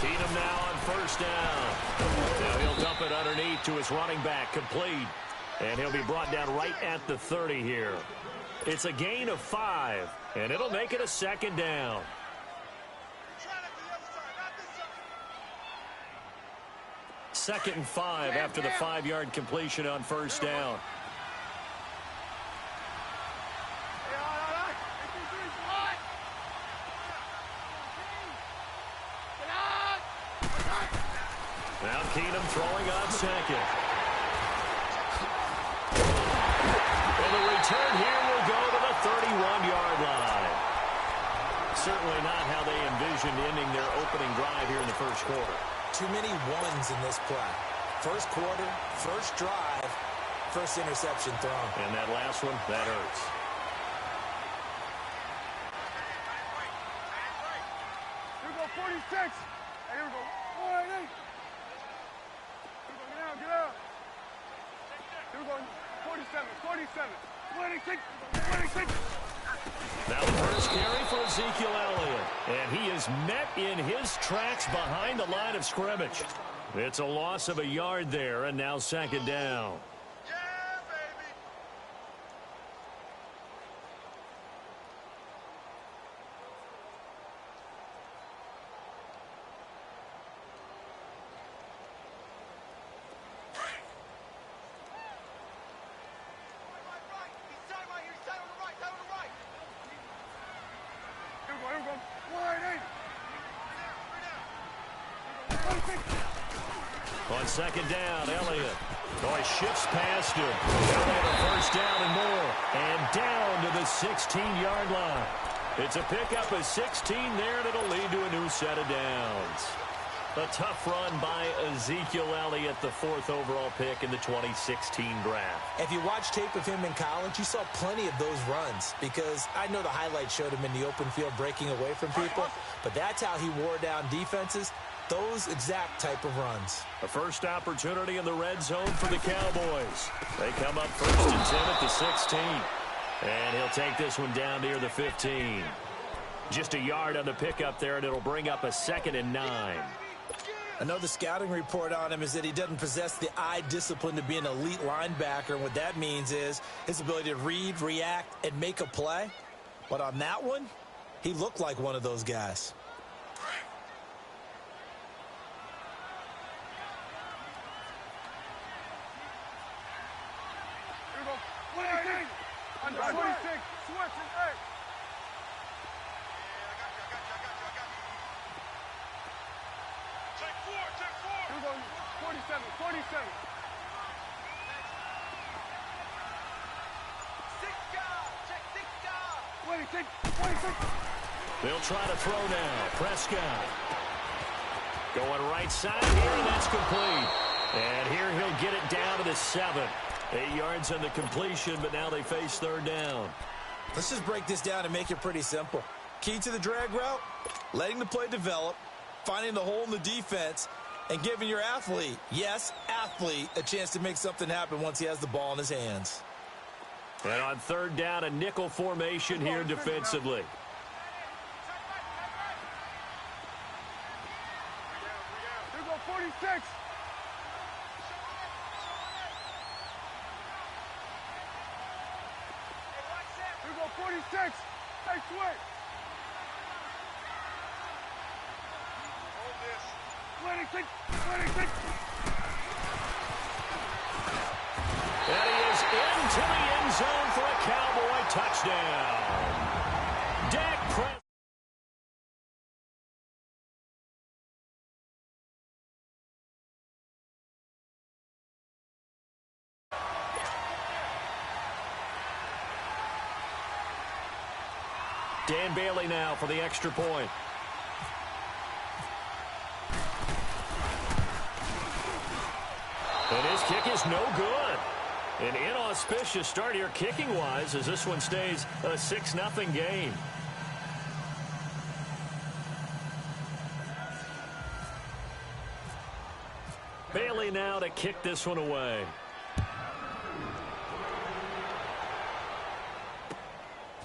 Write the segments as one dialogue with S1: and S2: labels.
S1: Keenum now on first down. Now he'll dump it underneath to his running back, complete. And he'll be brought down right at the 30 here. It's a gain of 5, and it'll make it a second down. Second and 5 after the 5-yard completion on first down. Now Keenum throwing on second. And the return here will go to the 31-yard line. Certainly not how they envisioned ending their opening drive here in the first quarter.
S2: Too many ones in this play. First quarter, first drive, first interception thrown.
S1: And that last one, that hurts.
S3: Here we go, 46. Hey, here we go. 188. Here we go, get out, get out. Here we go, 47, 47. 26, 26.
S1: Now the first carry for Ezekiel Elliott. And he is met in his tracks behind the line of scrimmage. It's a loss of a yard there, and now second down. On second down, Elliott. Oh, he shifts past him. Elliott a first down and more. And down to the 16-yard line. It's a pickup of 16 there, and it'll lead to a new set of downs. A tough run by Ezekiel Elliott, the 4th overall pick in the 2016 draft.
S2: If you watch tape of him in college, you saw plenty of those runs, because I know the highlights showed him in the open field breaking away from people, but that's how he wore down defenses, those exact type of runs.
S1: A first opportunity in the red zone for the Cowboys. They come up first and 10 at the 16. And he'll take this one down near the 15. Just a yard on the pickup there, and it'll bring up a 2nd and 9.
S2: I know the scouting report on him is that he doesn't possess the eye discipline to be an elite linebacker. And what that means is his ability to read, react, and make a play. But on that one, he looked like one of those guys.
S3: Here we go. 26. Under 26. Switch and 8. Here we go. 47. 47. 26. 26.
S1: They'll try to throw now. Prescott. Going right side here, and that's complete. And here he'll get it down to the 7. 8 yards on the completion, but now they face third down.
S2: Let's just break this down and make it pretty simple. Key to the drag route, letting the play develop, finding the hole in the defense, and giving your athlete, yes, athlete, a chance to make something happen once he has the ball in his hands.
S1: And on third down, a nickel formation here defensively.
S3: Here we go, 46. Here we go, 46. Hey, switch. Hold this. 26. 26.
S1: And he is into the end zone for a Cowboy touchdown. Dak Prescott. Dan Bailey now for the extra point. And his kick is no good. An inauspicious start here kicking-wise as this one stays a 6-0 game. Bailey now to kick this one away.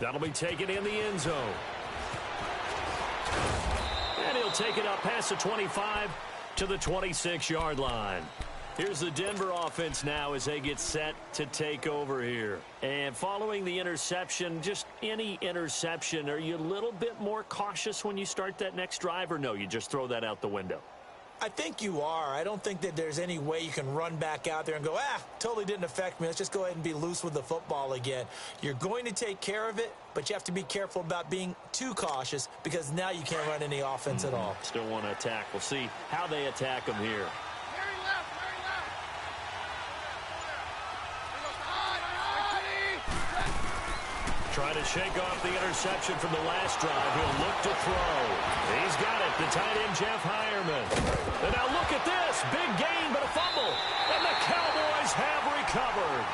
S1: That'll be taken in the end zone. And he'll take it up past the 25 to the 26-yard line. Here's the Denver offense now as they get set to take over here. And following the interception, just any interception, are you a little bit more cautious when you start that next drive, or no, you just throw that out the window?
S2: I think you are. I don't think that there's any way you can run back out there and go, totally didn't affect me. Let's just go ahead and be loose with the football again. You're going to take care of it, but you have to be careful about being too cautious because now you can't run any offense at all.
S1: Still want to attack. We'll see how they attack them here. Trying to shake off the interception from the last drive. He'll look to throw. He's got it. The tight end, Jeff Heuerman. And now look at this. Big gain, but a fumble. And the Cowboys have recovered.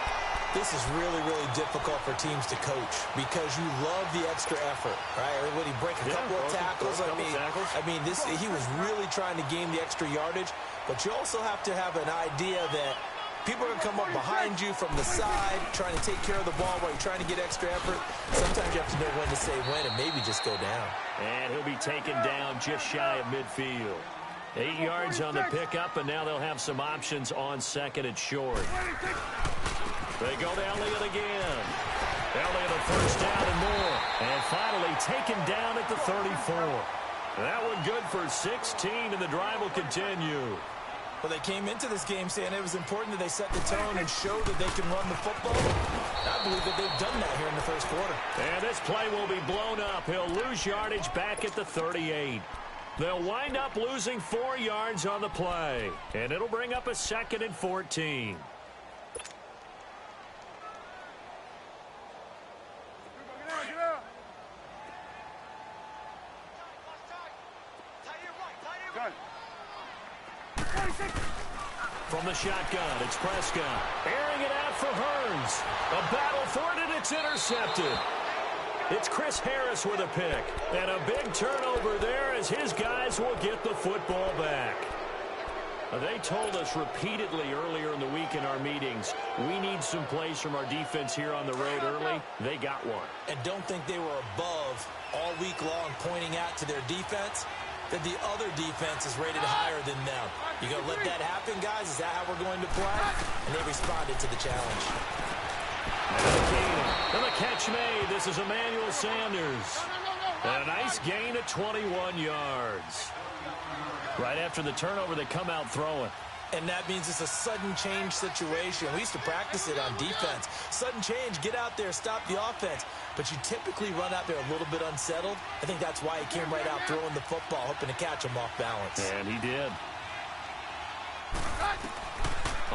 S2: This is really, really difficult for teams to coach because you love the extra effort, right? When he break a couple of tackles, he was really trying to gain the extra yardage. But you also have to have an idea that people are going to come up behind you from the side, trying to take care of the ball while you're trying to get extra effort. Sometimes you have to know when to say when and maybe just go down. And
S1: he'll be taken down just shy of midfield. 8 yards on the pickup, and now they'll have some options on second and short. They go to Elliott again. Elliott a first down and more. And finally taken down at the 34. That one good for 16, and the drive will continue.
S2: Well, they came into this game saying it was important that they set the tone and show that they can run the football. I believe that they've done that here in the first quarter.
S1: And this play will be blown up. He'll lose yardage back at the 38. They'll wind up losing 4 yards on the play. And it'll bring up a 2nd and 14. From the shotgun, it's Prescott. Airing it out for Hearns. A battle for it, and it's intercepted. It's Chris Harris with a pick. And a big turnover there as his guys will get the football back. They told us repeatedly earlier in the week in our meetings, we need some plays from our defense here on the road early. They got one.
S2: And don't think they were above all week long pointing out to their defense that the other defense is rated higher than them. You going to let that happen, guys? Is that how we're going to play? And they responded to the challenge.
S1: And the catch made. This is Emmanuel Sanders. And a nice gain of 21 yards. Right after the turnover, they come out throwing.
S2: And that means it's a sudden change situation. We used to practice it on defense. Sudden change, get out there, stop the offense. But you typically run out there a little bit unsettled. I think that's why he came right out throwing the football, hoping to catch him off balance.
S1: And he did.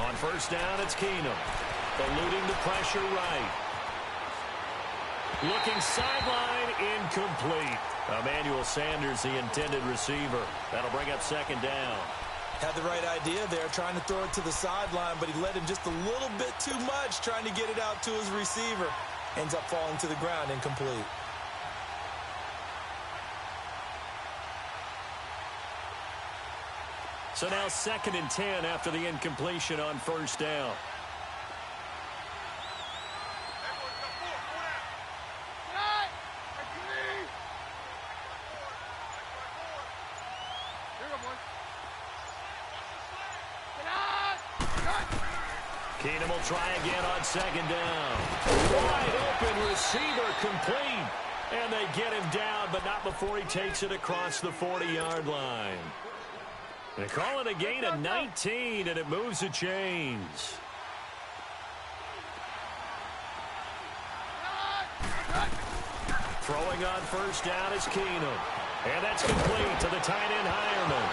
S1: On first down, it's Keenum. Eluding the pressure right. Looking sideline, incomplete. Emmanuel Sanders, the intended receiver. That'll bring up 2nd down.
S2: Had the right idea there, trying to throw it to the sideline, but he let him just a little bit too much, trying to get it out to his receiver. Ends up falling to the ground, incomplete.
S1: So now 2nd and 10 after the incompletion on first down. Keenum will try again on 2nd down. Wide open receiver complete. And they get him down, but not before he takes it across the 40-yard line. They call it a gain of 19, and it moves the chains. Throwing on first down is Keenum. And that's complete to the tight end, Heuerman.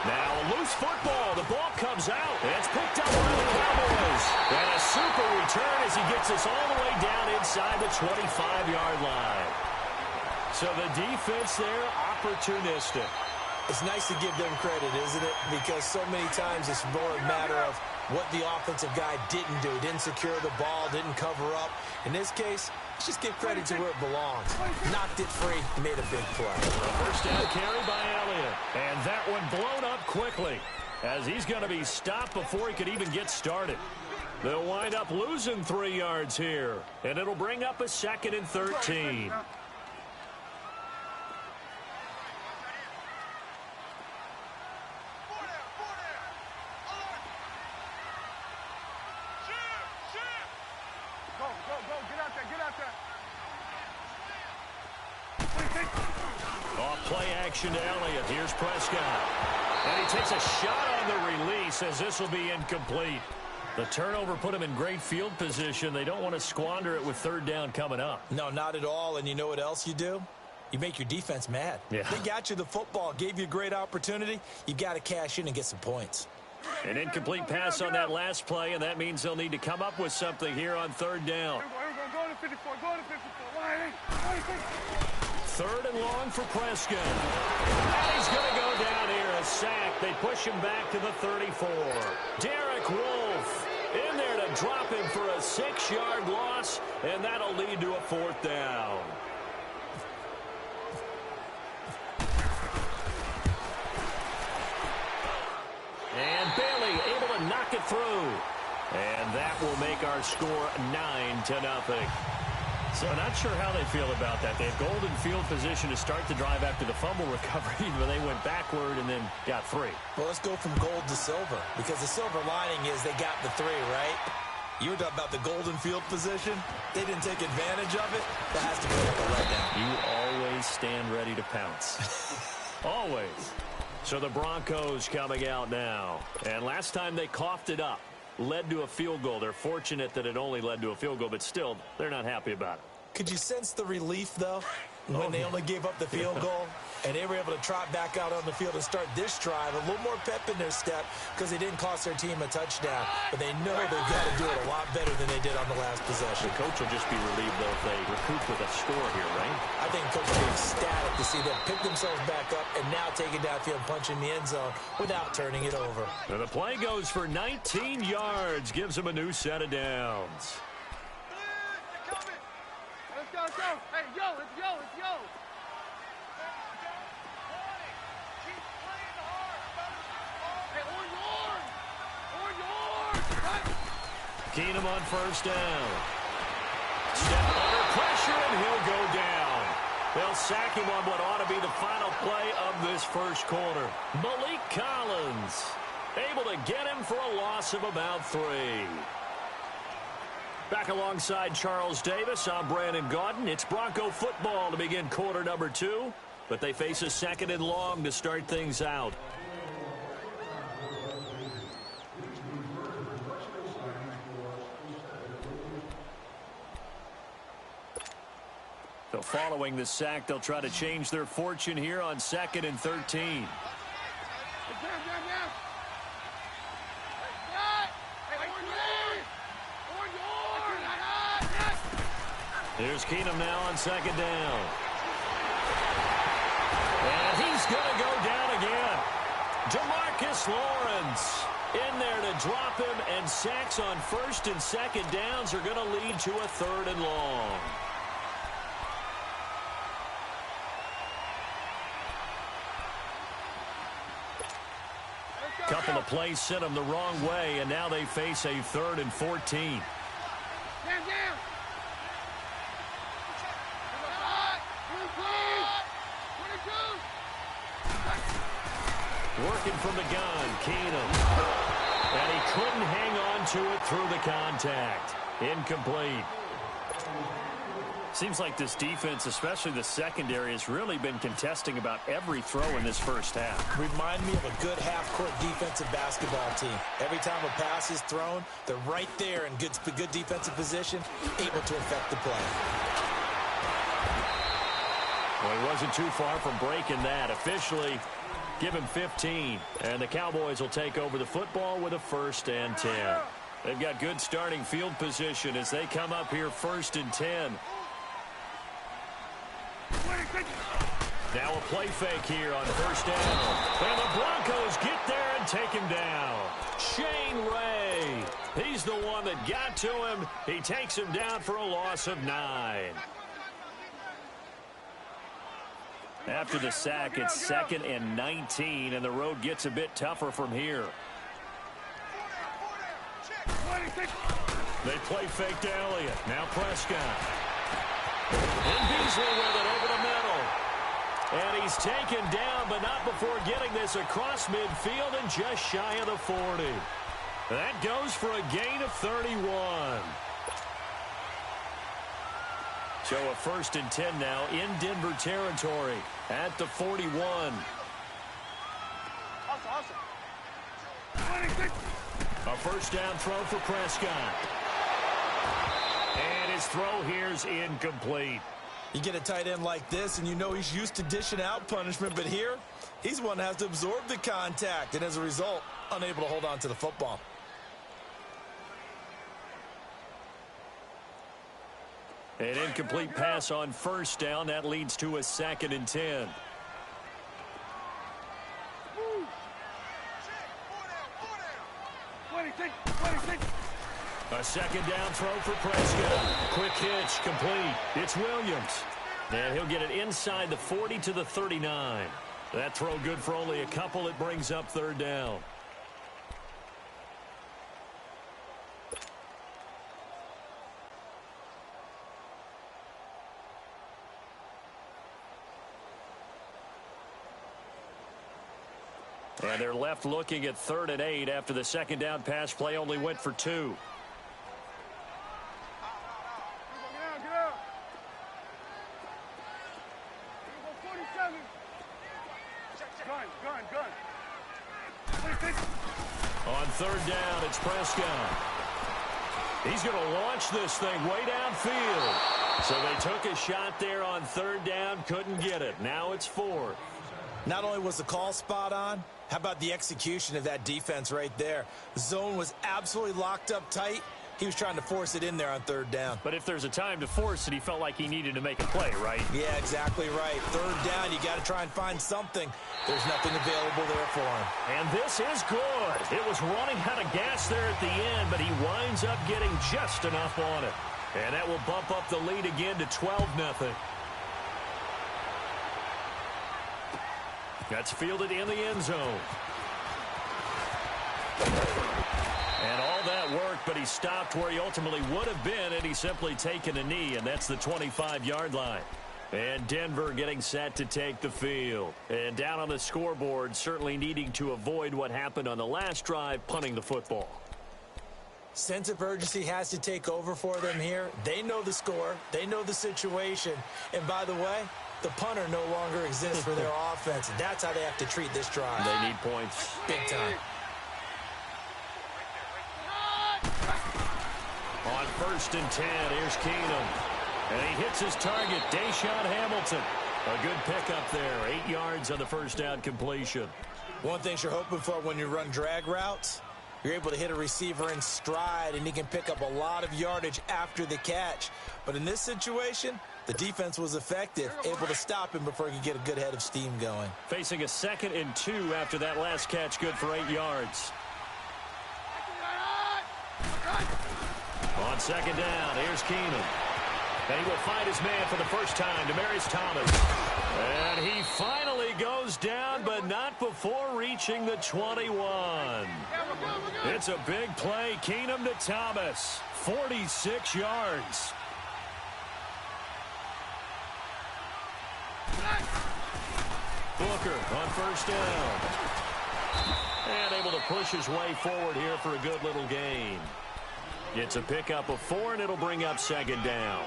S1: Now a loose football. The ball comes out. And it's picked up by the Cowboys. And a super return as he gets us all the way down inside the 25-yard line. So the defense there, opportunistic.
S2: It's nice to give them credit, isn't it? Because so many times it's more a matter of what the offensive guy didn't do. Didn't secure the ball, didn't cover up. In this case, let's just give credit to where it belongs. Knocked it free, made a big play.
S1: First down carry by Elliott. And that one blown up quickly as he's going to be stopped before he could even get started. They'll wind up losing 3 yards here, and it'll bring up a 2nd and 13. Off play action to Elliott. Here's Prescott. And he takes a shot on the release as this will be incomplete. The turnover put him in great field position. They don't want to squander it with 3rd down coming up.
S2: No, not at all. And you know what else you do? You make your defense mad.
S1: Yeah.
S2: They got you the football, gave you a great opportunity. You got to cash in and get some points.
S1: An incomplete pass on that last play, and that means they'll need to come up with something here on 3rd down.
S3: Go to 54. Go to 54.
S1: 3rd and long for Prescott. And he's going to go down here, a sack. They push him back to the 34. Derek Wolfe in there to drop him for a 6-yard loss, and that'll lead to a 4th down. And Bailey able to knock it through. And that will make our score 9-0. So not sure how they feel about that. They had golden field position to start the drive after the fumble recovery, but they went backward and then got 3.
S2: Well, let's go from gold to silver, because the silver lining is they got the 3, right? You were talking about the golden field position. They didn't take advantage of it. That has to be like a letdown.
S1: You always stand ready to pounce. Always. So the Broncos coming out now. And last time they coughed it up, led to a field goal. They're fortunate that it only led to a field goal, but still, they're not happy about it.
S2: Could you sense the relief, though, when they only gave up the field goal? And they were able to trot back out on the field and start this drive. A little more pep in their step because they didn't cost their team a touchdown. But they know they've got to do it a lot better than they did on the last possession.
S1: The coach will just be relieved, though, if they recoup with a score here, right?
S2: I think coach will be ecstatic to see them pick themselves back up and now take it downfield and punch in the end zone without turning it over.
S1: And the play goes for 19 yards, gives them a new set of downs.
S3: Let's go. Hey, let's go.
S1: Keenum on 1st down. Step under pressure, and he'll go down. They'll sack him on what ought to be the final play of this 1st quarter. Malik Collins able to get him for a loss of about 3. Back alongside Charles Davis, I'm Brandon Gaudin. It's Bronco football to begin quarter number 2, but they face a 2nd and long to start things out. So following the sack, they'll try to change their fortune here on 2nd and 13. Here's Keenum now on 2nd down. And he's going to go down again. DeMarcus Lawrence in there to drop him, and sacks on 1st and 2nd downs are going to lead to a 3rd and long. Couple of plays sent them the wrong way, and now they face a 3rd and 14. Working from the gun, Keenum. And he couldn't hang on to it through the contact. Incomplete. Seems like this defense, especially the secondary, has really been contesting about every throw in this 1st half.
S2: Remind me of a good half-court defensive basketball team. Every time a pass is thrown, they're right there in good defensive position, able to affect the play.
S1: Well, he wasn't too far from breaking that. Officially, give him 15. And the Cowboys will take over the football with a 1st and 10. They've got good starting field position as they come up here 1st and 10. Now a play fake here on 1st down. And the Broncos get there and take him down. Shane Ray. He's the one that got to him. He takes him down for a loss of 9. After the sack, it's 2nd and 19, and the road gets a bit tougher from here. They play fake to Elliott. Now Prescott. And Beasley with it over the middle. And he's taken down, but not before getting this across midfield and just shy of the 40. That goes for a gain of 31. So a 1st and 10 now in Denver territory at the 41. A first down throw for Prescott. And his throw here's incomplete.
S2: You get a tight end like this, and you know he's used to dishing out punishment, but here, he's one that has to absorb the contact, and as a result, unable to hold on to the football.
S1: An incomplete pass on first down. That leads to a 2nd and 10. A 2nd down throw for Prescott. Quick hitch, complete. It's Williams. And he'll get it inside the 40 to the 39. That throw good for only a couple. It brings up 3rd down. And they're left looking at 3rd and 8 after the 2nd down pass play only went for 2. On 3rd down, it's Prescott. He's going to launch this thing way downfield. So they took a shot there on 3rd down, couldn't get it. Now it's 4th.
S2: Not only was the call spot on, how about the execution of that defense right there? The zone was absolutely locked up tight. He was trying to force it in there on 3rd down.
S1: But if there's a time to force it, he felt like he needed to make a play, right?
S2: Yeah, exactly right. 3rd down, you got to try and find something. There's nothing available there for him.
S1: And this is good. It was running out of gas there at the end, but he winds up getting just enough on it. And that will bump up the lead again to 12-0. That's fielded in the end zone. And all that work, but he stopped where he ultimately would have been, and he's simply taken a knee, and that's the 25-yard line. And Denver getting set to take the field. And down on the scoreboard, certainly needing to avoid what happened on the last drive, punting the football.
S2: Sense of urgency has to take over for them here. They know the score. They know the situation. And by the way, the punter no longer exists for their offense. And that's how they have to treat this drive.
S1: They need points.
S2: Big time.
S1: On 1st and 10, here's Keenum. And he hits his target, Deshaun Hamilton. A good pickup there, 8 yards on the first down completion.
S2: One thing you're hoping for when you run drag routes, you're able to hit a receiver in stride, and he can pick up a lot of yardage after the catch. But in this situation, the defense was effective, able to stop him before he could get a good head of steam going.
S1: Facing a 2nd and 2 after that last catch, good for 8 yards. On 2nd down, here's Keenum. And he will find his man for the first time, Demaryius Thomas. And he finally goes down, but not before reaching the 21. It's a big play. Keenum to Thomas. 46 yards. Booker on 1st down. And able to push his way forward here for a good little gain. It's a pickup of 4, and it'll bring up 2nd down.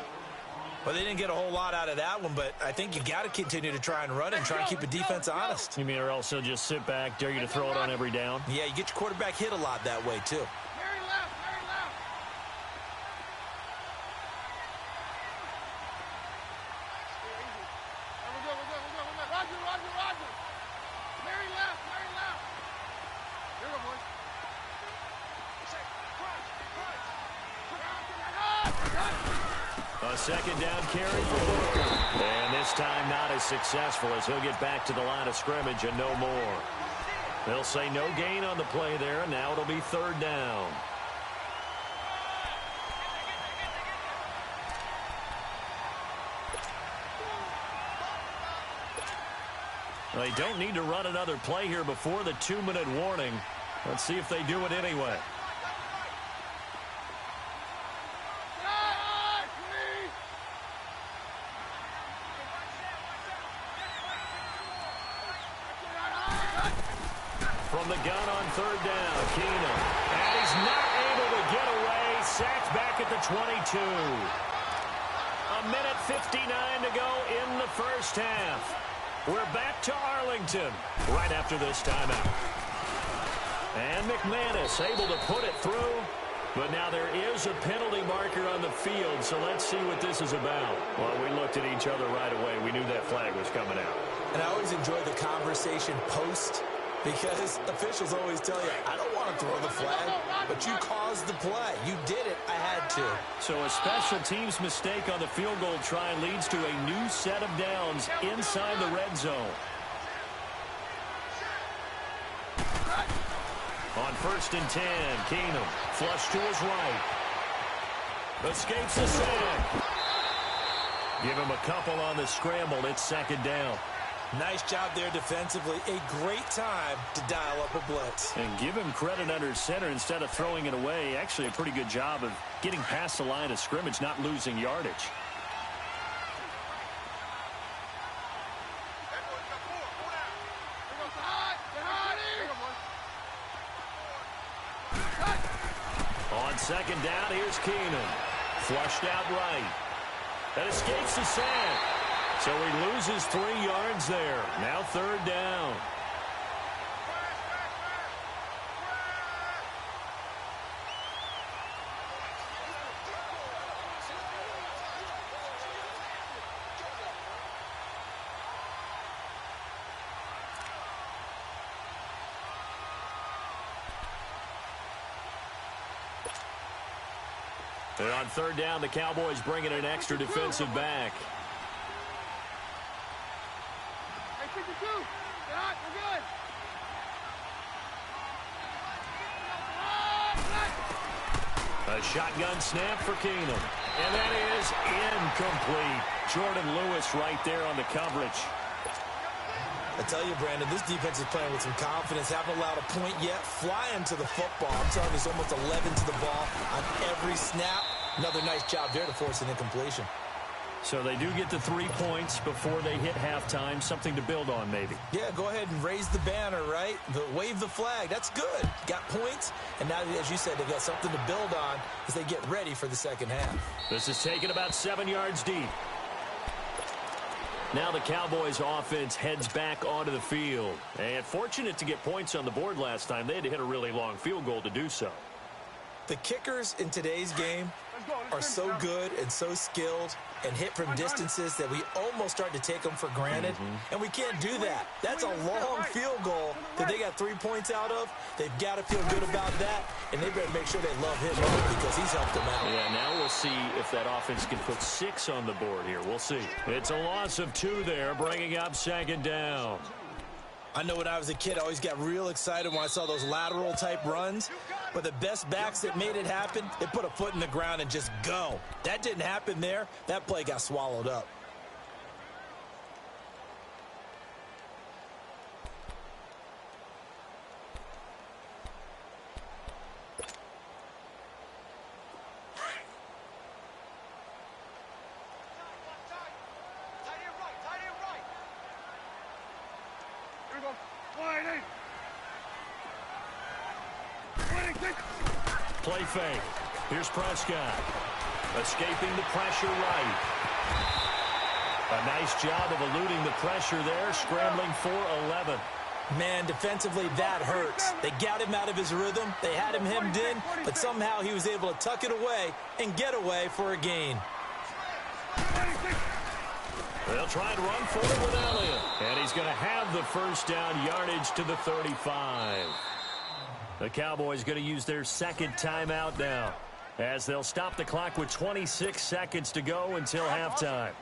S2: Well, they didn't get a whole lot out of that one, but I think you got to continue to try and run and try and keep the defense honest.
S1: You mean, or else he'll just sit back, dare you to throw it on every down?
S2: Yeah, you get your quarterback hit a lot that way, too.
S1: A 2nd down carry for Booker. And this time not as successful as he'll get back to the line of scrimmage and no more. They'll say no gain on the play there, and now it'll be 3rd down. They don't need to run another play here before the 2-minute warning. Let's see if they do it anyway. from the gun on third down. Keenum. And he's not able to get away. Sacked back at the 22. A minute 59 to go in the first half. We're back to Arlington right after this timeout. And McManus able to put it through. But now there is a penalty marker on the field, so let's see what this is about. Well, we looked at each other right away. We knew that flag was coming out.
S2: And I always enjoy the conversation post because officials always tell you, I don't want to throw the flag, but you caused the play. You did it. I had to.
S1: So a special teams mistake on the field goal try leads to a new set of downs inside the red zone. On 1st and 10, Keenum flush to his right. Escapes the sack. Give him a couple on the scramble. It's 2nd down.
S2: Nice job there defensively. A great time to dial up a blitz.
S1: And give him credit under center instead of throwing it away. Actually a pretty good job of getting past the line of scrimmage, not losing yardage. On 2nd down, here's Keenum. Flushed out right. That escapes the sack. So he loses 3 yards there. Now 3rd down. And on 3rd down, the Cowboys bring in an extra defensive back.
S3: Hey, 52. Get hot. We're good.
S1: A shotgun snap for Keenum. And that is incomplete. Jordan Lewis right there on the coverage.
S2: I tell you, Brandon, this defense is playing with some confidence. Haven't allowed a point yet. Flying to the football. I'm telling you, it's almost 11 to the ball on every snap. Another nice job there to force an incompletion.
S1: So they do get the 3 points before they hit halftime. Something to build on, maybe.
S2: Yeah, go ahead and raise the banner, right? Wave the flag. That's good. Got points. And now, as you said, they got something to build on as they get ready for the second half.
S1: This is taken about 7 yards deep. Now the Cowboys offense heads back onto the field. And fortunate to get points on the board last time. They had to hit a really long field goal to do so.
S2: The kickers in today's game are so good and so skilled and hit from distances that we almost start to take them for granted. And we can't do that. That's a long field goal that they got 3 points out of. They've got to feel good about that, and they better make sure they love him up because he's helped them out.
S1: Yeah, now we'll see if that offense can put 6 on the board here. We'll see. It's a loss of 2 there, bringing up 2nd down.
S2: I know when I was a kid, I always got real excited when I saw those lateral-type runs. But the best backs that made it happen, they put a foot in the ground and just go. That didn't happen there. That play got swallowed up.
S3: Here we go. Wide eight.
S1: Play fake. Here's Prescott. Escaping the pressure right. A nice job of eluding the pressure there, scrambling for 11.
S2: Man, defensively, that hurts. They got him out of his rhythm. They had him hemmed in, but somehow he was able to tuck it away and get away for a gain.
S1: They'll try and run for it with Elliott. And he's going to have the first down yardage to the 35. The Cowboys going to use their 2nd timeout now as they'll stop the clock with 26 seconds to go until halftime.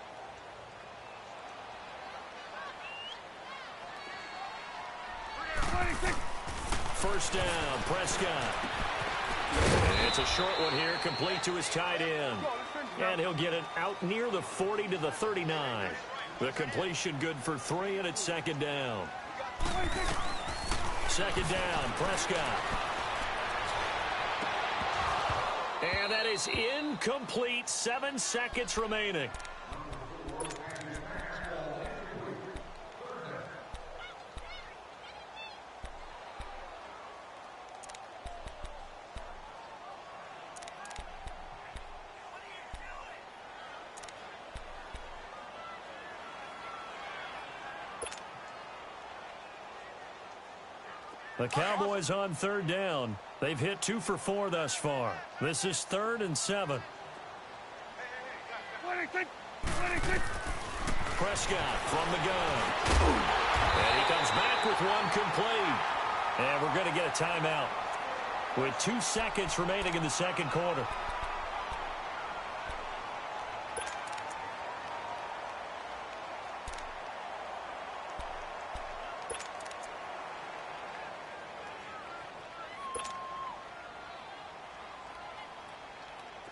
S1: First down, Prescott. And it's a short one here, complete to his tight end. And he'll get it out near the 40 to the 39. The completion good for 3, and it's 2nd down. 2nd down, Prescott. And that is incomplete. 7 seconds remaining. The Cowboys on third down. They've hit 2 for 4 thus far. This is 3rd and 7. Prescott from the gun. And he comes back with one complete. And we're going to get a timeout with 2 seconds remaining in the second quarter.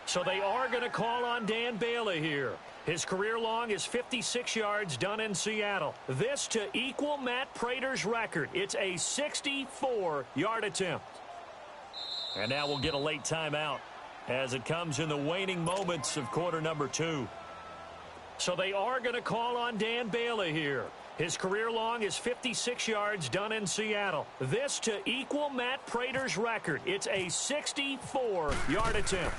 S1: So they are going to call on Dan Bailey here. His career long is 56 yards done in Seattle. This to equal Matt Prater's record. It's a 64-yard attempt. And now we'll get a late timeout as it comes in the waning moments of quarter number 2. So they are going to call on Dan Bailey here. His career long is 56 yards done in Seattle. This to equal Matt Prater's record. It's a 64-yard attempt.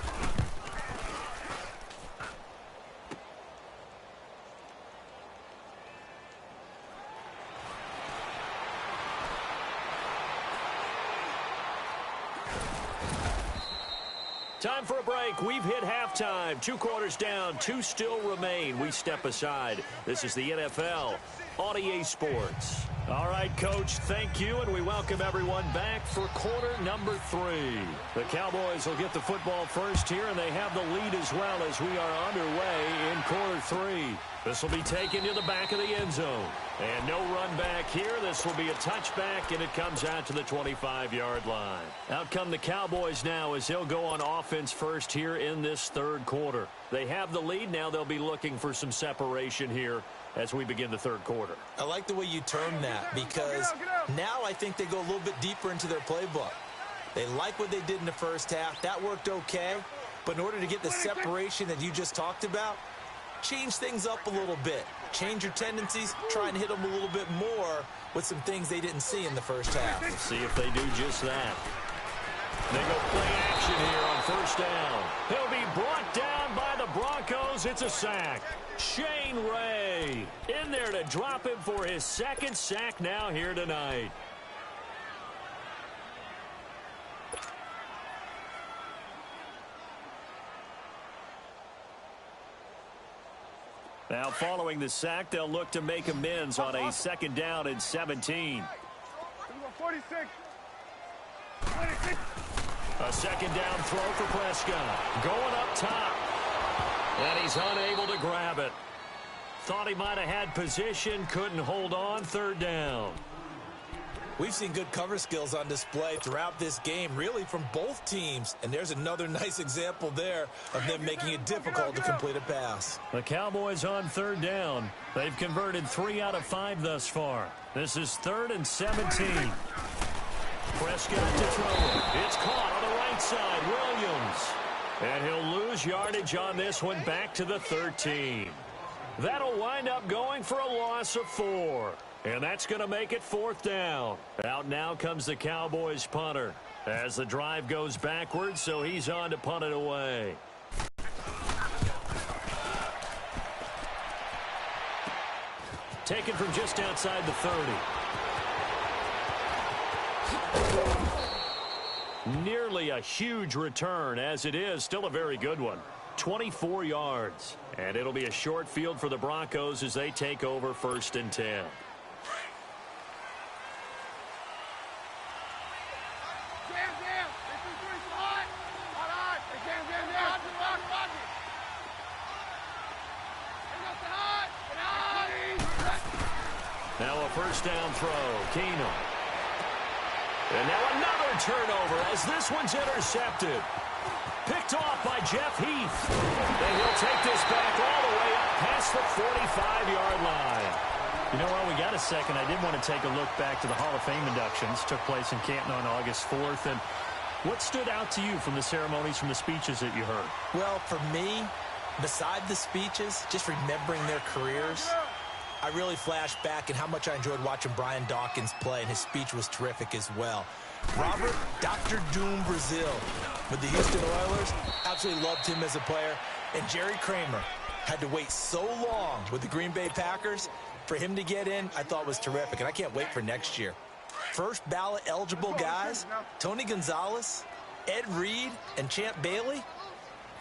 S1: Time for a break. We've hit halftime. 2 quarters down. 2 still remain. We step aside. This is the NFL on EA Sports. All right, Coach, thank you, and we welcome everyone back for quarter number 3. The Cowboys will get the football first here, and they have the lead as well as we are underway in quarter 3. This will be taken to the back of the end zone. And no run back here. This will be a touchback, and it comes out to the 25-yard line. Out come the Cowboys now as they'll go on offense first here in this third quarter. They have the lead. Now they'll be looking for some separation here as we begin the third quarter.
S2: I like the way you term that because now I think they go a little bit deeper into their playbook. They like what they did in the first half. That worked okay. But in order to get the separation that you just talked about, change things up a little bit. Change your tendencies. Try and hit them a little bit more with some things they didn't see in the first half.
S1: Let's see if they do just that. They go play action here on first down. He'll be brought down by the Broncos. It's a sack. Shane Ray in there to drop him for his second sack now here tonight. Now following the sack, they'll look to make amends on a second down and 17.
S3: 46.
S1: A second down throw for Prescott. Going up top. And he's unable to grab it. Thought he might have had position, couldn't hold on. Third down.
S2: We've seen good cover skills on display throughout this game, really from both teams. And there's another nice example there of them making it difficult to complete a pass.
S1: The Cowboys on third down. They've converted 3 out of 5 thus far. This is 3rd and 17. Prescott to throw it. It's caught on the right side. Williams. And he'll lose yardage on this one back to the 13. That'll wind up going for a loss of 4. And that's going to make it 4th down. Out now comes the Cowboys punter as the drive goes backwards, so he's on to punt it away. Taken from just outside the 30. Nearly a huge return, as it is still a very good one. 24 yards. And it'll be a short field for the Broncos as they take over 1st and 10. Now a first down throw. Keenum. And now another turnover as this one's intercepted. Picked off by Jeff Heath. And he'll take this back all the way up past the 45-yard line.
S4: You know, while we got a second, I did want to take a look back to the Hall of Fame inductions. Took place in Canton on August 4th. And what stood out to you from the ceremonies, from the speeches that you heard?
S2: Well, for me, beside the speeches, just remembering their careers, I really flashed back and how much I enjoyed watching Brian Dawkins play, and his speech was terrific as well. Robert Dr. Doom Brazil with the Houston Oilers, absolutely loved him as a player. And Jerry Kramer had to wait so long with the Green Bay Packers. For him to get in, I thought was terrific, and I can't wait for next year. first ballot eligible guys, Tony Gonzalez, Ed Reed, and Champ Bailey,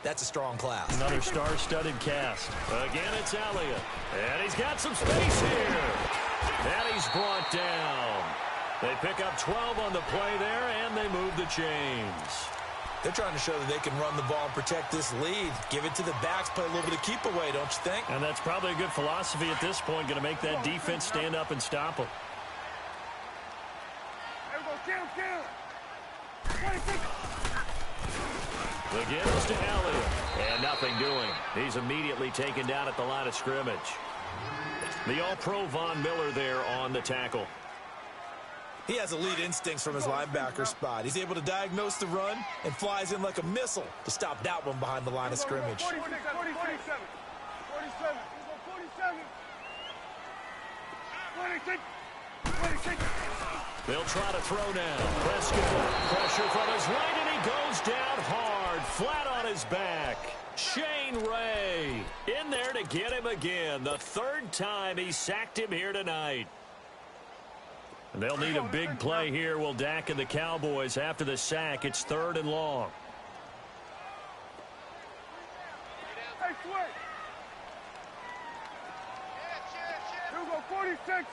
S2: that's a strong class.
S4: Another star-studded cast.
S1: Again, it's Elliott. And he's got some space here. And he's brought down. They pick up 12 on the play there, and they move the chains.
S2: They're trying to show that they can run the ball and protect this lead. Give it to the backs, play a little bit of keep away, don't you think?
S4: And that's probably a good philosophy at this point, going to make that defense stand up and stop them.
S1: The gives to Elliott. And nothing doing. He's immediately taken down at the line of scrimmage. The All-Pro Von Miller there on the tackle.
S2: He has elite instincts from his linebacker spot. He's able to diagnose the run and flies in like a missile to stop that one behind the line of scrimmage.
S3: 47.
S1: They'll try to throw now. Prescott, pressure from his right, and he goes down hard, flat on his back. Shane Ray in there to get him again. The third time he sacked him here tonight.
S4: And they'll need a big play here, will Dak and the Cowboys. After the sack, it's 3rd and long.
S3: Hey, Sway. Here we go, 46.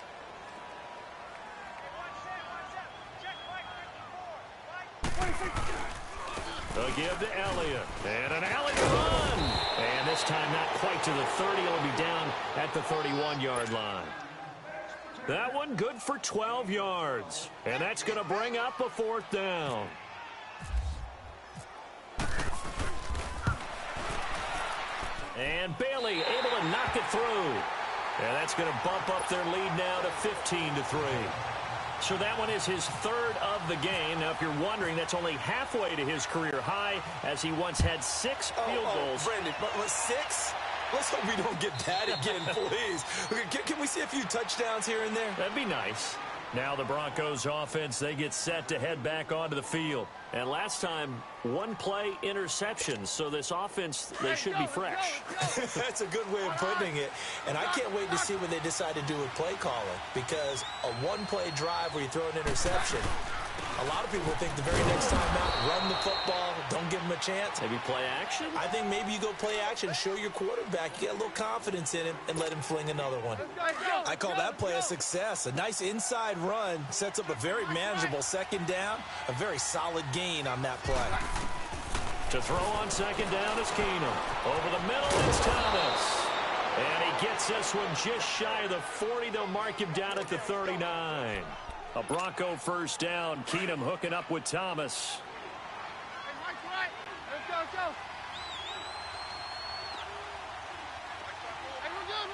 S1: A give to Elliott. And an Elliott run. And this time not quite to the 30. It'll be down at the 31-yard line. That one good for 12 yards. And that's going to bring up a 4th down. And Bailey able to knock it through. And that's going to bump up their lead now to 15-3. So that one is his 3rd of the game. Now, if you're wondering, that's only halfway to his career high, as he once had 6 field goals.
S2: Brandon, but 6? Let's hope we don't get that again, please. Can we see a few touchdowns here and there?
S1: That'd be nice. Now the Broncos offense, they get set to head back onto the field. And last time, 1 play interception. So this offense, they should be fresh.
S2: That's a good way of putting it. And I can't wait to see what they decide to do with play calling. Because a 1-play drive where you throw an interception, a lot of people think the very next time out, run the football, don't give them a chance.
S1: Maybe play action?
S2: I think maybe you go play action, show your quarterback, you get a little confidence in him, and let him fling another one. I call that play a success. A nice inside run sets up a very manageable 2nd down, a very solid gain on that play.
S1: To throw on 2nd down is Keenum. Over the middle, it's Thomas. And he gets this one just shy of the 40. They'll mark him down at the 39. A Bronco 1st down. Keenum hooking up with Thomas.
S3: Let's go. Hey, we're good.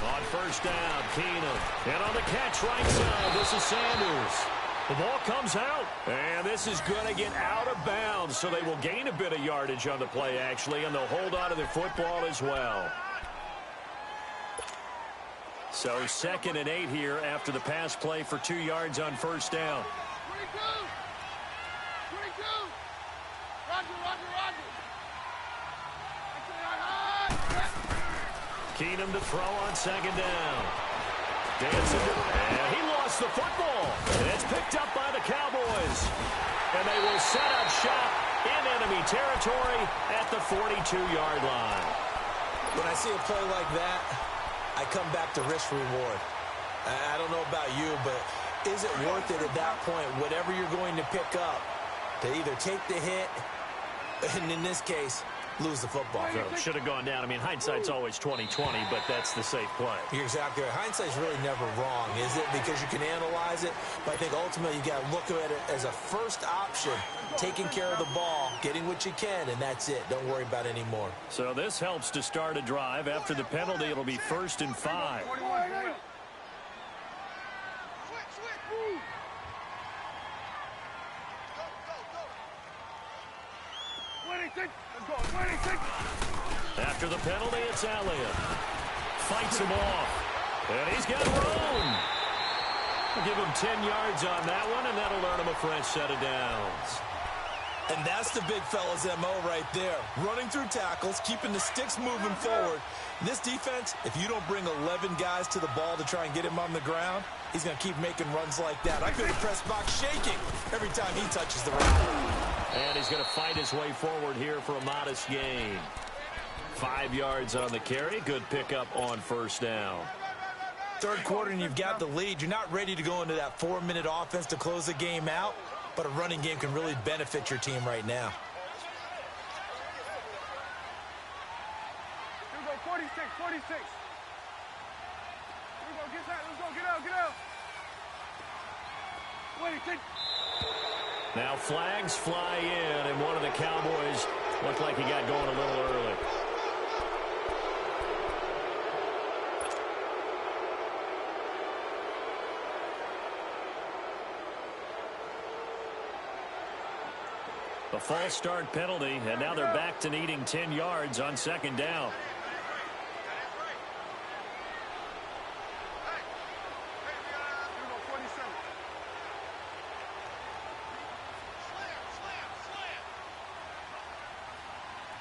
S1: On 1st down, Keenum. And on the catch right side, this is Sanders. The ball comes out, and this is going to get out of bounds, so they will gain a bit of yardage on the play, actually, and they'll hold on to the football as well. So 2nd and 8 here after the pass play for 2 yards on 1st down.
S3: 22. Roger.
S1: Keenum to throw on 2nd down. Dancing and he lost the football. And it's picked up by the Cowboys. And they will set up shop in enemy territory at the 42-yard line.
S2: When I see a play like that, I come back to risk reward. I don't know about you, but is it worth it at that point, whatever you're going to pick up, to either take the hit, and in this case, lose the football?
S1: So should have gone down. I mean, hindsight's always 20/20, but that's the safe play.
S2: You're exactly right. Hindsight's really never wrong, is it? Because you can analyze it, but I think ultimately you got to look at it as a first option, taking care of the ball, getting what you can, and that's it. Don't worry about any more.
S1: So this helps to start a drive. After the penalty, it'll be 1st and 5. After the penalty, it's Elliott. Fights him off. And he's got room. I'll give him 10 yards on that one, and that'll earn him a fresh set of downs.
S2: And that's the big fella's MO right there. Running through tackles, keeping the sticks moving forward. This defense, if you don't bring 11 guys to the ball to try and get him on the ground, he's going to keep making runs like that. I feel the press box shaking every time he touches the rock.
S1: And he's going to fight his way forward here for a modest gain. 5 yards on the carry. Good pickup on first down.
S2: Third quarter and you've got the lead. You're not ready to go into that 4-minute offense to close the game out, but a running game can really benefit your team right now.
S3: Here we go, 46, 46. Here we go, get that, let's go, get out, get out. Wait, take.
S1: Now flags fly in, and one of the Cowboys looked like he got going a little early. A false start penalty, and now they're back to needing 10 yards on second down.
S3: Here we go, 47.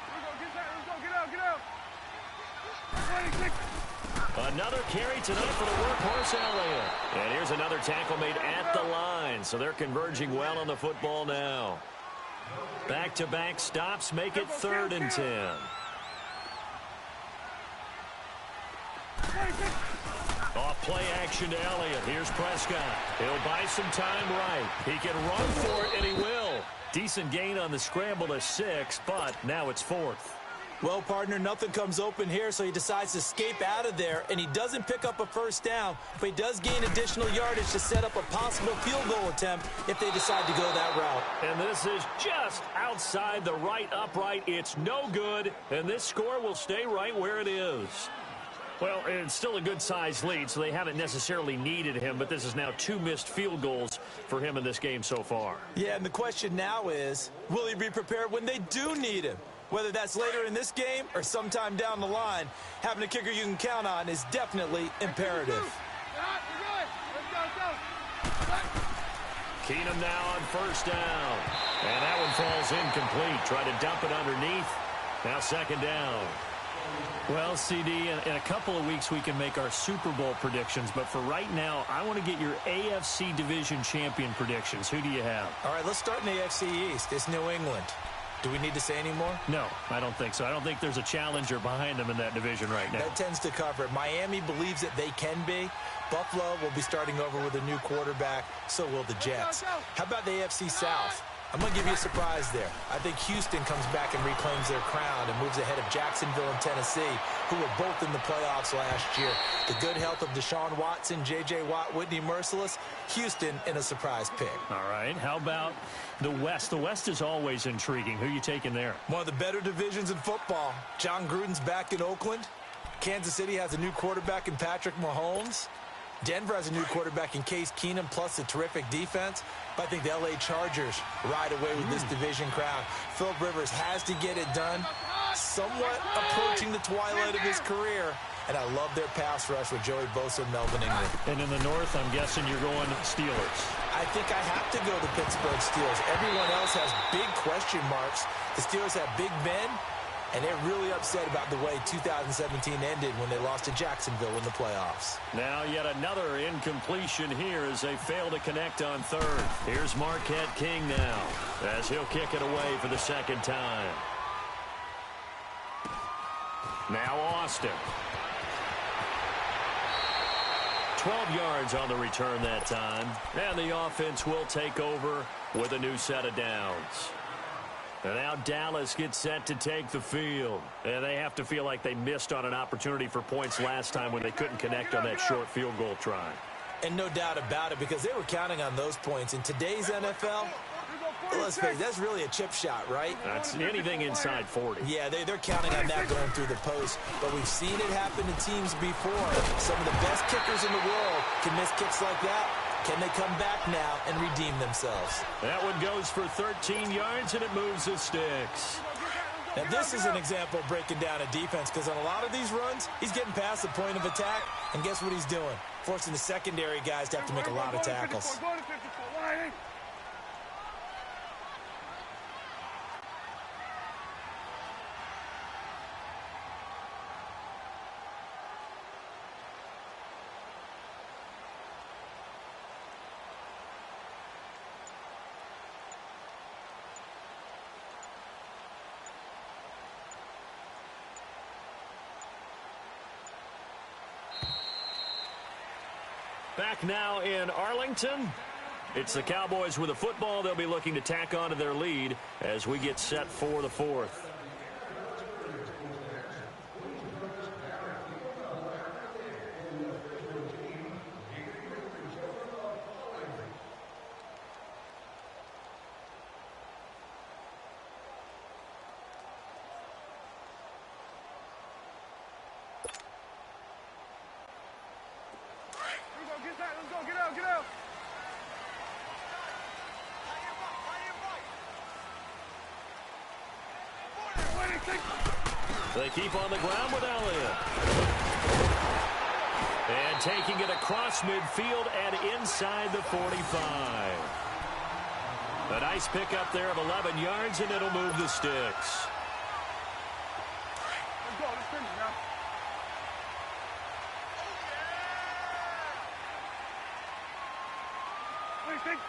S3: Here we go, get that, let's go, get out, get out. 26.
S1: Another carry tonight for the workhorse Elliott. And here's another tackle made at the line, so they're converging well on the football now. Back-to-back stops make it 3rd and 10. Off play action to Elliott. Here's Prescott. He'll buy some time right. He can run for it, and he will. Decent gain on the scramble to 6, but now it's 4th.
S2: Well, partner, nothing comes open here, so he decides to escape out of there, and he doesn't pick up a first down, but he does gain additional yardage to set up a possible field goal attempt if they decide to go that route.
S1: And this is just outside the right upright. It's no good, and this score will stay right where it is. Well, it's still a good-sized lead, so they haven't necessarily needed him, but this is now 2 missed field goals for him in this game so far.
S2: Yeah, and the question now is, will he be prepared when they do need him? Whether that's later in this game or sometime down the line, having a kicker you can count on is definitely imperative.
S1: Keenum now on first down. And that one falls incomplete. Try to dump it underneath. Now second down.
S4: Well, CD, in a couple of weeks we can make our Super Bowl predictions, but for right now, I want to get your AFC Division Champion predictions. Who do you have?
S2: All right, let's start in the AFC East. It's New England. Do we need to say any more?
S4: No, I don't think so. I don't think there's a challenger behind them in that division right now.
S2: That tends to cover it. Miami believes that they can be. Buffalo will be starting over with a new quarterback. So will the Jets. How about the AFC South? I'm going to give you a surprise there. I think Houston comes back and reclaims their crown and moves ahead of Jacksonville and Tennessee, who were both in the playoffs last year. The good health of Deshaun Watson, J.J. Watt, Whitney Merciless, Houston in a surprise pick.
S4: All right. How about the West? The West is always intriguing. Who are you taking there?
S2: One of the better divisions in football. John Gruden's back in Oakland. Kansas City has a new quarterback in Patrick Mahomes. Denver has a new quarterback in Case Keenum, plus a terrific defense. But I think the L.A. Chargers ride away with this division crown. Philip Rivers has to get it done. Somewhat approaching the twilight of his career. And I love their pass rush with Joey Bosa and Melvin Ingram.
S4: And in the North, I'm guessing you're going Steelers.
S2: I think I have to go the Pittsburgh Steelers. Everyone else has big question marks. The Steelers have Big Ben. And they're really upset about the way 2017 ended when they lost to Jacksonville in the playoffs.
S1: Now yet another incompletion here as they fail to connect on third. Here's Marquette King now as he'll kick it away for the second time. Now Austin. 12 yards on the return that time. And the offense will take over with a new set of downs. And now Dallas gets set to take the field. And they have to feel like they missed on an opportunity for points last time when they couldn't connect on that short field goal try.
S2: And no doubt about it, because they were counting on those points. In today's NFL, let's face it, that's really a chip shot, right?
S1: That's anything inside 40.
S2: Yeah, they're counting on that going through the post. But we've seen it happen to teams before. Some of the best kickers in the world can miss kicks like that. Can they come back now and redeem themselves?
S1: That one goes for 13 yards, and it moves the sticks.
S2: Now, this is an example of breaking down a defense, because on a lot of these runs, he's getting past the point of attack, and guess what he's doing? Forcing the secondary guys to have to make a lot of tackles.
S1: Back now in Arlington. It's the Cowboys with a football. They'll be looking to tack on to their lead as we get set for the fourth. They keep on the ground with Elliott. And taking it across midfield and inside the 45. A nice pickup there of 11 yards, and it'll move the sticks.
S3: Let's go. Let's finish now. What do you think?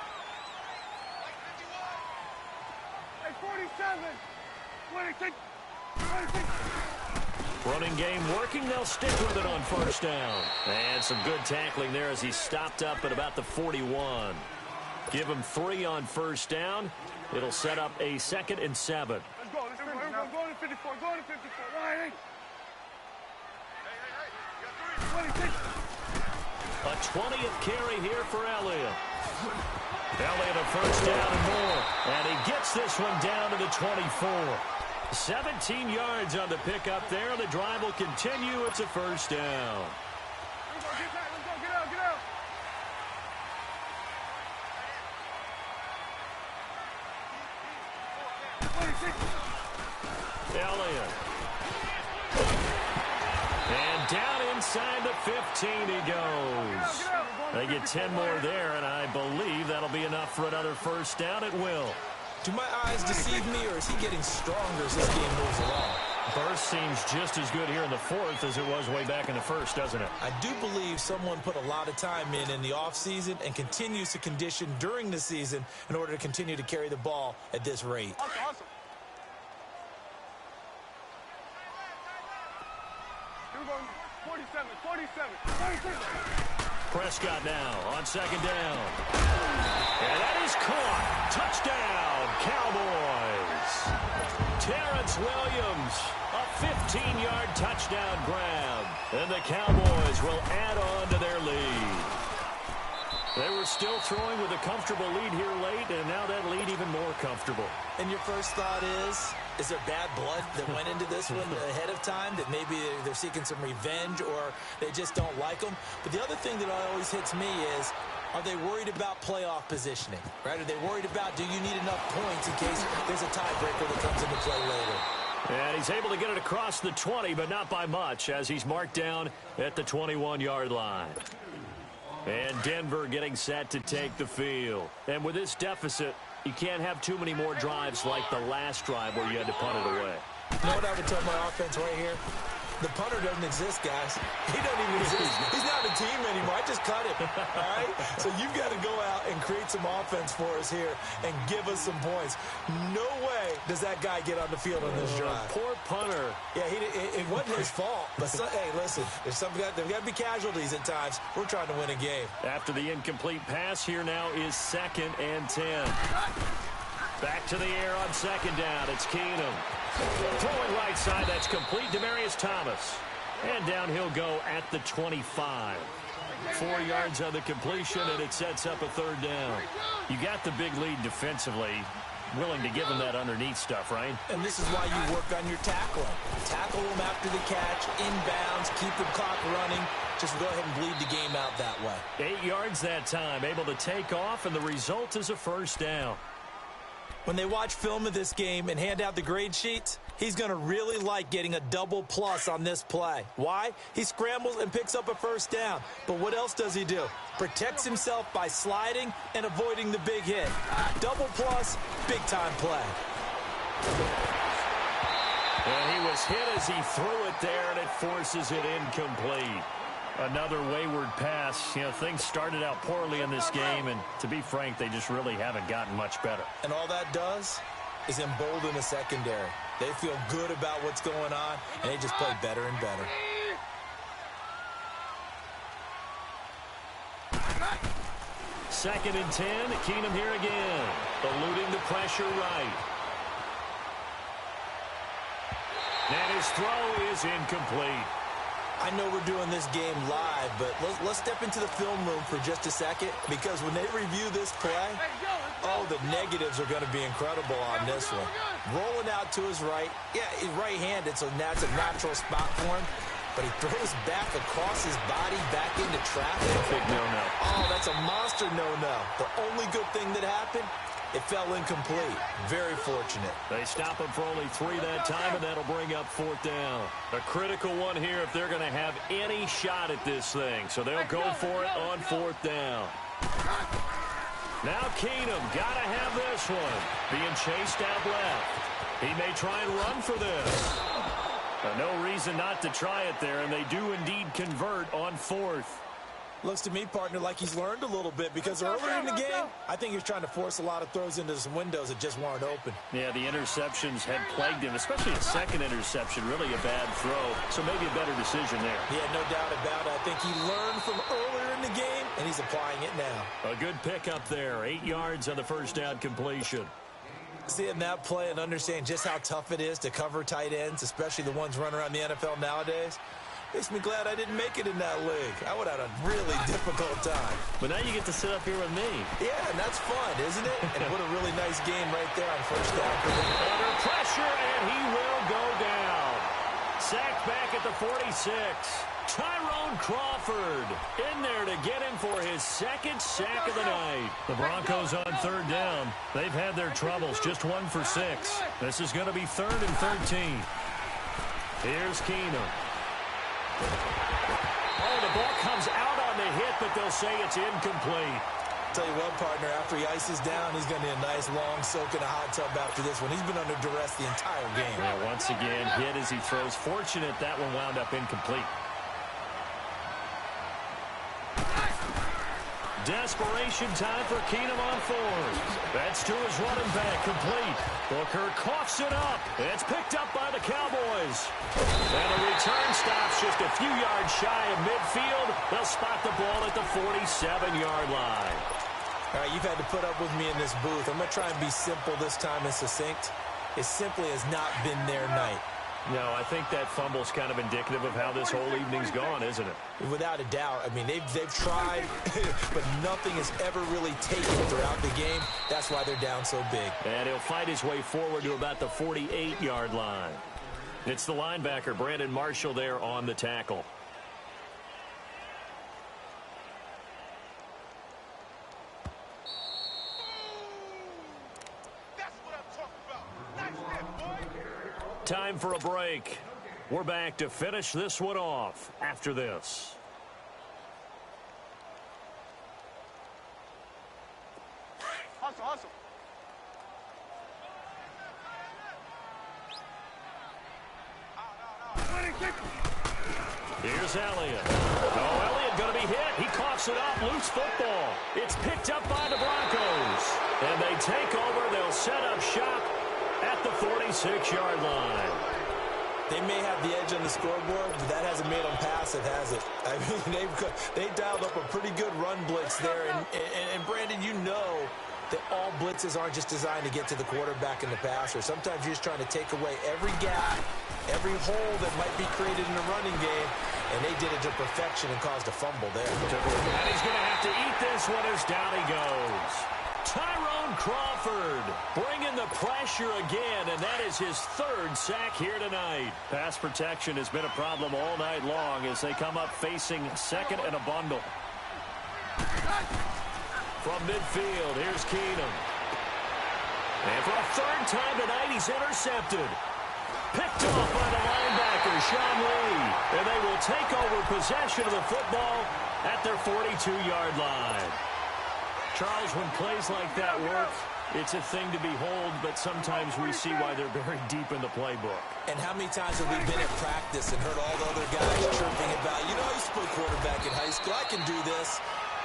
S3: Hey, 47. What do you think?
S1: Running game working. They'll stick with it on first down. And some good tackling there as he stopped up at about the 41. Give him 3 on first down. It'll set up a 2nd and 7.
S3: Let's go. Let's finish now. Go to 54. Go to 54. Hey. What do you think?
S1: A 20th carry here for Elliott. Elliott a first down and more. And he gets this one down to the 24. 17 yards on the pickup there. The drive will continue. It's a first down.
S3: Let's go. Get back. Let's go. Get out. Get out. What do you think?
S1: Elliott. And down inside the 15 he goes. They get 10 more there, and I believe that'll be enough for another first down. It will.
S2: Do my eyes deceive me, or is he getting stronger as this game moves along?
S1: Burst seems just as good here in the fourth as it was way back in the first, doesn't it?
S2: I do believe someone put a lot of time in the offseason and continues to condition during the season in order to continue to carry the ball at this rate.
S3: Awesome. Here we go. 47. 47. 47.
S1: Prescott now on second down. And that is caught. Touchdown, Cowboys. Terrence Williams, a 15-yard touchdown grab. And the Cowboys will add on to their lead. They were still throwing with a comfortable lead here late, and now that lead even more comfortable.
S2: And your first thought is there bad blood that went into this one ahead of time, that maybe they're seeking some revenge or they just don't like them? But the other thing that always hits me is, are they worried about playoff positioning, right? Are they worried about, do you need enough points in case there's a tiebreaker that comes into play later?
S1: And he's able to get it across the 20, but not by much, as he's marked down at the 21-yard line. And Denver getting set to take the field. And with this deficit, you can't have too many more drives like the last drive where you had to punt it away.
S2: You know what I would tell my offense right here? The punter doesn't exist, guys. He doesn't even exist. He's not a team anymore. I just cut him, all right? So you've got to go out and create some offense for us here and give us some points. No way does that guy get on the field on this drive.
S1: Poor punter.
S2: Yeah, it wasn't his fault. But, hey, listen, there's got to be casualties at times. We're trying to win a game.
S1: After the incomplete pass, here now is 2nd and 10. Back to the air on second down. It's Keenum. Throwing right side, that's complete. Demaryius Thomas. And down he'll go at the 25. 4 yards on the completion, and it sets up a third down. You got the big lead defensively. Willing to give him that underneath stuff, right?
S2: And this is why you work on your tackling. Tackle them after the catch, inbounds, keep the clock running. Just go ahead and bleed the game out that way.
S1: 8 yards that time, able to take off, and the result is a first down.
S2: When they watch film of this game and hand out the grade sheets, he's going to really like getting a double plus on this play. Why? He scrambles and picks up a first down. But what else does he do? Protects himself by sliding and avoiding the big hit. Double plus, big-time play.
S1: And he was hit as he threw it there, and it forces it incomplete. Another wayward pass. You know, things started out poorly in this game, and to be frank, they just really haven't gotten much better.
S2: And all that does is embolden the secondary. They feel good about what's going on, and they just play better and better.
S1: 2nd and 10. Keenum here again. Eluding the pressure right. And his throw is incomplete.
S2: I know we're doing this game live, but let's step into the film room for just a second, because when they review this play, oh, the negatives are going to be incredible on this one. Rolling out to his right. Yeah, he's right-handed, so that's a natural spot for him. But he throws back across his body, back into traffic.
S1: Big no-no.
S2: Oh, that's a monster no-no. The only good thing that happened, it fell incomplete. Very fortunate.
S1: They stop him for only 3 that time, and that'll bring up 4th down. A critical one here if they're going to have any shot at this thing. So they'll go for it on 4th down. Now Keenum got to have this one. Being chased out left. He may try and run for this. No reason not to try it there, and they do indeed convert on 4th.
S2: Looks to me, partner, like he's learned a little bit, because earlier in the game, I think he was trying to force a lot of throws into some windows that just weren't open.
S1: Yeah, the interceptions had plagued him, especially a second interception, really a bad throw. So maybe a better decision there.
S2: Yeah, no doubt about it. I think he learned from earlier in the game, and he's applying it now.
S1: A good pickup there, 8 yards on the first down completion.
S2: Seeing that play and understanding just how tough it is to cover tight ends, especially the ones running around the NFL nowadays, makes me glad I didn't make it in that league. I would have had a really difficult time.
S1: But now you get to sit up here with me.
S2: Yeah, and that's fun, isn't it? And what a really nice game right there on first down.
S1: Under pressure, and he will go down. Sacked back at the 46. Tyrone Crawford in there to get him for his 2nd sack of the night. The Broncos on 3rd down. They've had their troubles, just 1 for 6. This is going to be 3rd and 13. Here's Keenum. Oh, the ball comes out on the hit, but they'll say it's incomplete.
S2: Tell you what, partner, after he ices down, he's going to need a nice long soak in a hot tub after this one. He's been under duress the entire game.
S1: Yeah, once again, hit as he throws. Fortunate that one wound up incomplete. Desperation time for Keenum on 4th. That's to his running back, complete. Booker coughs it up. It's picked up by the Cowboys. And the return stops just a few yards shy of midfield. They'll spot the ball at the 47-yard line.
S2: All right, you've had to put up with me in this booth. I'm going to try and be simple this time and succinct. It simply has not been their night.
S1: No, I think that fumble's kind of indicative of how this whole evening's gone, isn't it?
S2: Without a doubt. I mean, they've tried, but nothing has ever really taken throughout the game. That's why they're down so big.
S1: And he'll fight his way forward to about the 48-yard line. It's the linebacker, Brandon Marshall, there on the tackle. Time for a break. We're back to finish this one off after this.
S3: Hustle, hustle.
S1: Here's Elliott. Oh, Elliott going to be hit. He coughs it up. Loose football. It's picked up by the Broncos. And they take over. They'll set up shop at the 46-yard line.
S2: They may have the edge on the scoreboard, but that hasn't made them passive, has it? I mean, they dialed up a pretty good run blitz there. And Brandon, you know that all blitzes aren't just designed to get to the quarterback and the passer. Sometimes you're just trying to take away every gap, every hole that might be created in the running game, and they did it to perfection and caused a fumble there.
S1: And he's going to have to eat this one as down he goes. Tyrone Crawford bringing the pressure again, and that is his 3rd sack here tonight. Pass protection has been a problem all night long as they come up facing 2nd and a bundle. From midfield, here's Keenum. And for a 3rd time tonight, he's intercepted. Picked off by the linebacker, Sean Lee. And they will take over possession of the football at their 42-yard line. Charles, when plays like that work, it's a thing to behold, but sometimes we see why they're very deep in the playbook.
S2: And how many times have we been at practice and heard all the other guys chirping about, you know, I used to play quarterback in high school, I can do this,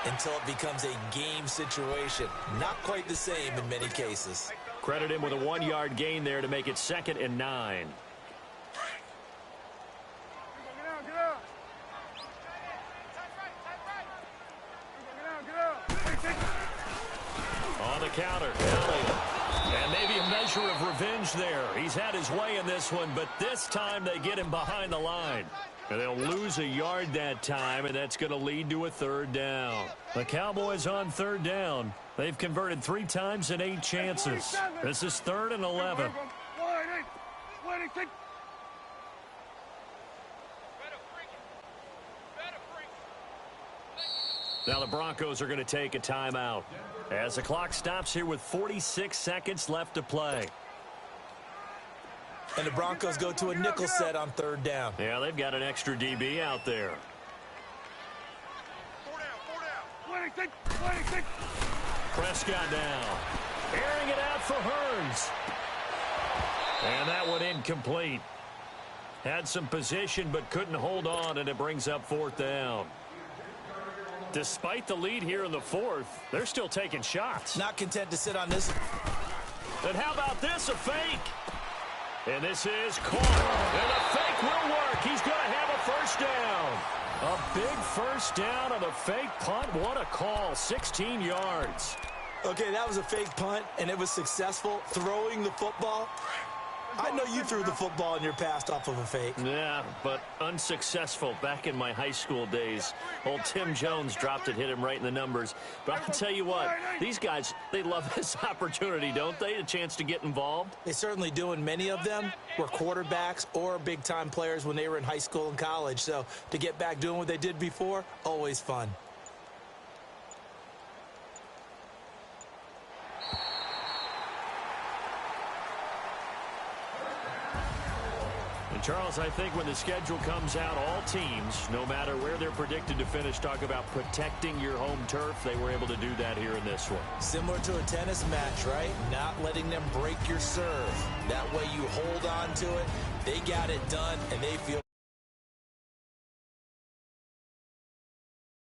S2: until it becomes a game situation. Not quite the same in many cases.
S1: Credit him with a 1-yard gain there to make it 2nd and 9. pressure of revenge there. He's had his way in this one, but this time they get him behind the line. And they'll lose a yard that time, and that's going to lead to a third down. The Cowboys on third down. They've converted 3 times in 8 chances. This is 3rd and 11. Now the Broncos are going to take a timeout as the clock stops here with 46 seconds left to play.
S2: And the Broncos go to a nickel set on third down.
S1: Yeah, they've got an extra DB out there.
S3: 26, 26.
S1: Prescott down. Airing it out for Hearns. And that one incomplete. Had some position but couldn't hold on, and it brings up 4th down. Despite the lead here in the 4th, they're still taking shots.
S2: Not content to sit on this.
S1: And how about this, a fake? And this is caught. And the fake will work. He's going to have a first down. A big first down on a fake punt. What a call. 16 yards.
S2: Okay, that was a fake punt, and it was successful. Throwing the football. I know you threw the football in your past off of a fake.
S1: Yeah, but unsuccessful back in my high school days. Old Tim Jones dropped it, hit him right in the numbers. But I'll tell you what, these guys, they love this opportunity, don't they? A chance to get involved.
S2: They certainly do, and many of them were quarterbacks or big-time players when they were in high school and college. So to get back doing what they did before, always fun.
S1: And Charles, I think when the schedule comes out, all teams, no matter where they're predicted to finish, talk about protecting your home turf. They were able to do that here in this one.
S2: Similar to a tennis match, right? Not letting them break your serve. That way you hold on to it. They got it done, and they feel